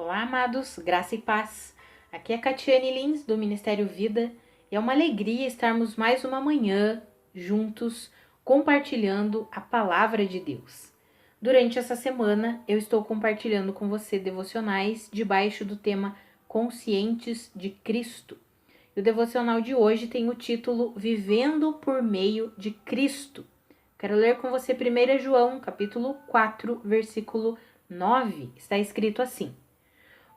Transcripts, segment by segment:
Olá, amados, graça e paz. Aqui é Catiane Lins, do Ministério Vida, e é uma alegria estarmos mais uma manhã juntos compartilhando a palavra de Deus. Durante essa semana, eu estou compartilhando com você devocionais debaixo do tema Conscientes de Cristo. E o devocional de hoje tem o título Vivendo por Meio de Cristo. Quero ler com você 1 João, capítulo 4, versículo 9. Está escrito assim: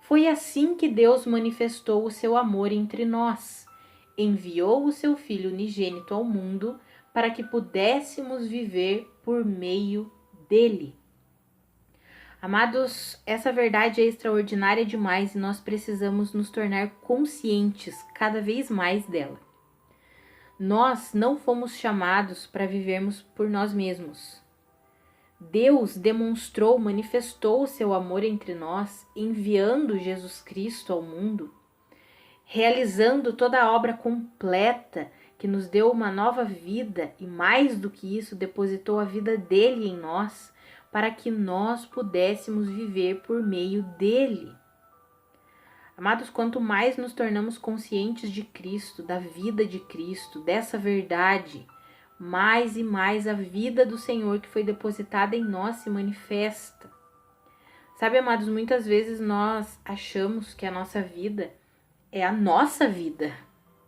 Foi assim que Deus manifestou o seu amor entre nós. Enviou o seu Filho unigênito ao mundo para que pudéssemos viver por meio dele. Amados, essa verdade é extraordinária demais e nós precisamos nos tornar conscientes cada vez mais dela. Nós não fomos chamados para vivermos por nós mesmos. Deus demonstrou, manifestou o seu amor entre nós, enviando Jesus Cristo ao mundo, realizando toda a obra completa que nos deu uma nova vida e, mais do que isso, depositou a vida dele em nós, para que nós pudéssemos viver por meio dele. Amados, quanto mais nos tornamos conscientes de Cristo, da vida de Cristo, dessa verdade, mais e mais a vida do Senhor que foi depositada em nós se manifesta. Sabe, amados, muitas vezes nós achamos que a nossa vida é a nossa vida,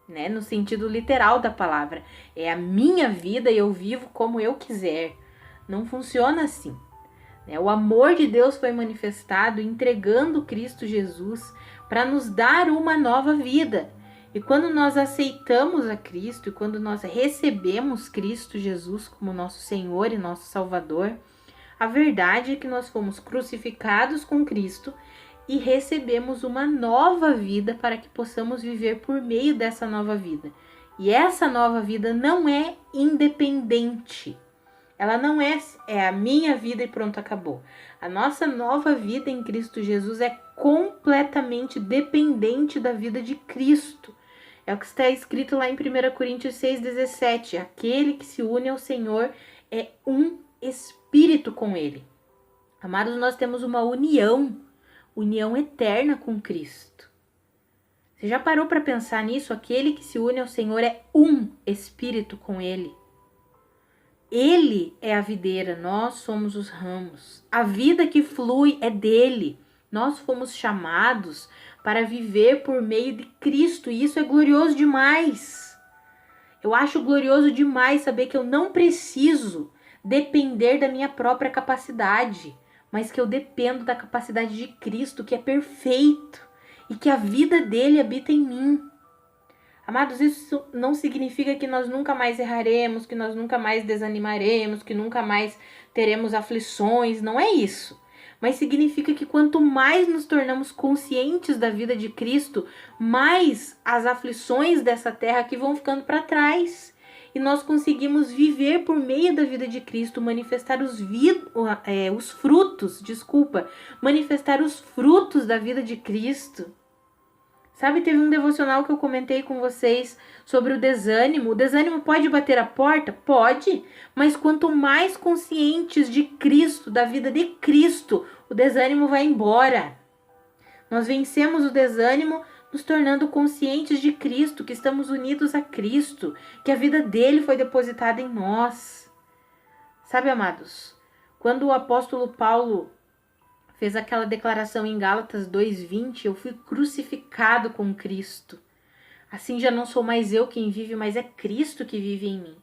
né? No sentido literal da palavra. É a minha vida e eu vivo como eu quiser. Não funciona assim. O amor de Deus foi manifestado entregando Cristo Jesus para nos dar uma nova vida. E quando nós aceitamos a Cristo e quando nós recebemos Cristo Jesus como nosso Senhor e nosso Salvador, a verdade é que nós fomos crucificados com Cristo e recebemos uma nova vida para que possamos viver por meio dessa nova vida. E essa nova vida não é independente. Ela não é a minha vida e pronto, acabou. A nossa nova vida em Cristo Jesus é completamente dependente da vida de Cristo. É o que está escrito lá em 1 Coríntios 6,17. Aquele que se une ao Senhor é um espírito com Ele. Amados, nós temos uma união eterna com Cristo. Você já parou para pensar nisso? Aquele que se une ao Senhor é um espírito com Ele. Ele é a videira, nós somos os ramos. A vida que flui é dele. Nós fomos chamados para viver por meio de Cristo e isso é glorioso demais. Eu acho glorioso demais saber que eu não preciso depender da minha própria capacidade, mas que eu dependo da capacidade de Cristo, que é perfeito e que a vida dele habita em mim. Amados, isso não significa que nós nunca mais erraremos, que nós nunca mais desanimaremos, que nunca mais teremos aflições, não é isso. Mas significa que quanto mais nos tornamos conscientes da vida de Cristo, mais as aflições dessa terra aqui vão ficando para trás. E nós conseguimos viver por meio da vida de Cristo, manifestar os frutos da vida de Cristo. Sabe, teve um devocional que eu comentei com vocês sobre o desânimo. O desânimo pode bater a porta? Pode, mas quanto mais conscientes de Cristo, da vida de Cristo, o desânimo vai embora. Nós vencemos o desânimo nos tornando conscientes de Cristo, que estamos unidos a Cristo, que a vida dele foi depositada em nós. Sabe, amados, quando o apóstolo Paulo fez aquela declaração em Gálatas 2:20, eu fui crucificado com Cristo. Assim já não sou mais eu quem vive, mas é Cristo que vive em mim.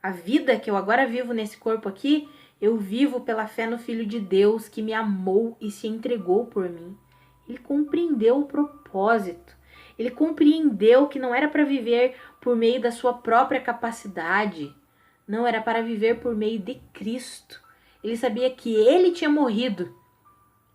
A vida que eu agora vivo nesse corpo aqui, eu vivo pela fé no Filho de Deus que me amou e se entregou por mim. Ele compreendeu o propósito. Ele compreendeu que não era para viver por meio da sua própria capacidade. Não, era para viver por meio de Cristo. Ele sabia que ele tinha morrido.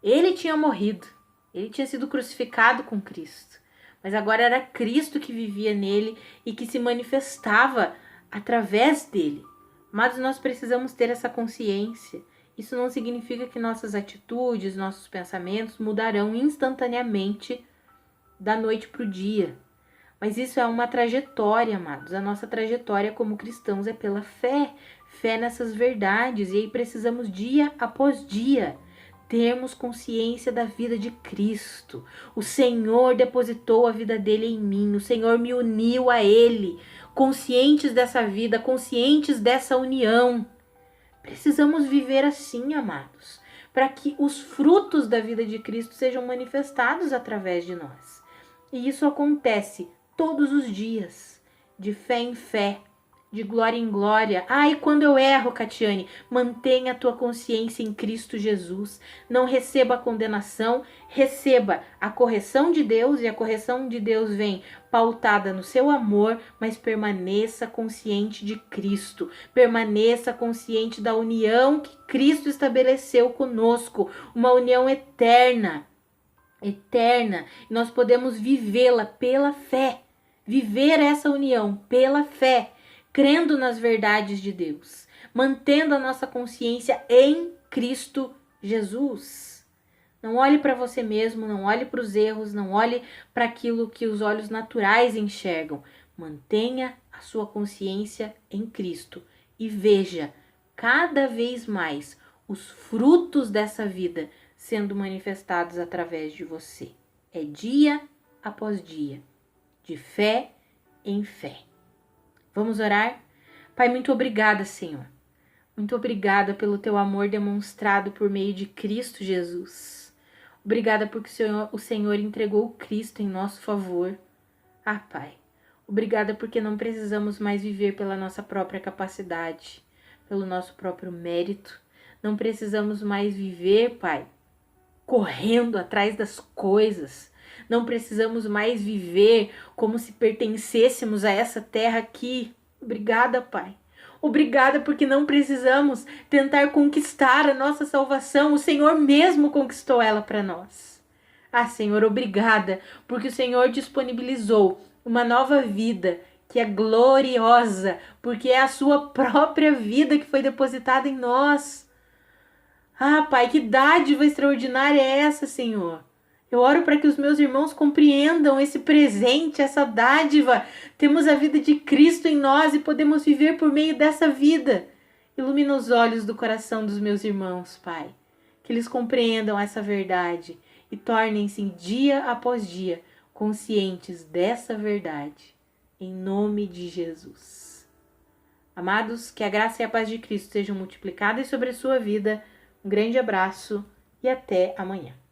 Ele tinha sido crucificado com Cristo, mas agora era Cristo que vivia nele e que se manifestava através dele. Mas nós precisamos ter essa consciência. Isso não significa que nossas atitudes, nossos pensamentos mudarão instantaneamente da noite para o dia. Mas isso é uma trajetória, amados. A nossa trajetória como cristãos é pela fé nessas verdades. E aí precisamos dia após dia termos consciência da vida de Cristo. O Senhor depositou a vida dele em mim, o Senhor me uniu a ele, conscientes dessa vida, conscientes dessa união. Precisamos viver assim, amados, para que os frutos da vida de Cristo sejam manifestados através de nós. E isso acontece todos os dias, de fé em fé, de glória em glória. E quando eu erro, Catiane, mantenha a tua consciência em Cristo Jesus. Não receba a condenação, receba a correção de Deus, e a correção de Deus vem pautada no seu amor, mas permaneça consciente de Cristo. Permaneça consciente da união que Cristo estabeleceu conosco, uma união eterna. Eterna. E nós podemos vivê-la pela fé. Viver essa união pela fé, crendo nas verdades de Deus, mantendo a nossa consciência em Cristo Jesus. Não olhe para você mesmo, não olhe para os erros, não olhe para aquilo que os olhos naturais enxergam. Mantenha a sua consciência em Cristo e veja cada vez mais os frutos dessa vida sendo manifestados através de você. É dia após dia, de fé em fé. Vamos orar? Pai, muito obrigada, Senhor. Muito obrigada pelo teu amor demonstrado por meio de Cristo Jesus. Obrigada porque o Senhor entregou Cristo em nosso favor. Pai, obrigada porque não precisamos mais viver pela nossa própria capacidade, pelo nosso próprio mérito. Não precisamos mais viver, Pai, correndo atrás das coisas. Não precisamos mais viver como se pertencêssemos a essa terra aqui. Obrigada, Pai. Obrigada porque não precisamos tentar conquistar a nossa salvação. O Senhor mesmo conquistou ela para nós. Senhor, obrigada porque o Senhor disponibilizou uma nova vida que é gloriosa, porque é a sua própria vida que foi depositada em nós. Pai, que dádiva extraordinária é essa, Senhor? Eu oro para que os meus irmãos compreendam esse presente, essa dádiva. Temos a vida de Cristo em nós e podemos viver por meio dessa vida. Ilumina os olhos do coração dos meus irmãos, Pai. Que eles compreendam essa verdade e tornem-se dia após dia conscientes dessa verdade. Em nome de Jesus. Amados, que a graça e a paz de Cristo sejam multiplicadas sobre a sua vida. Um grande abraço e até amanhã.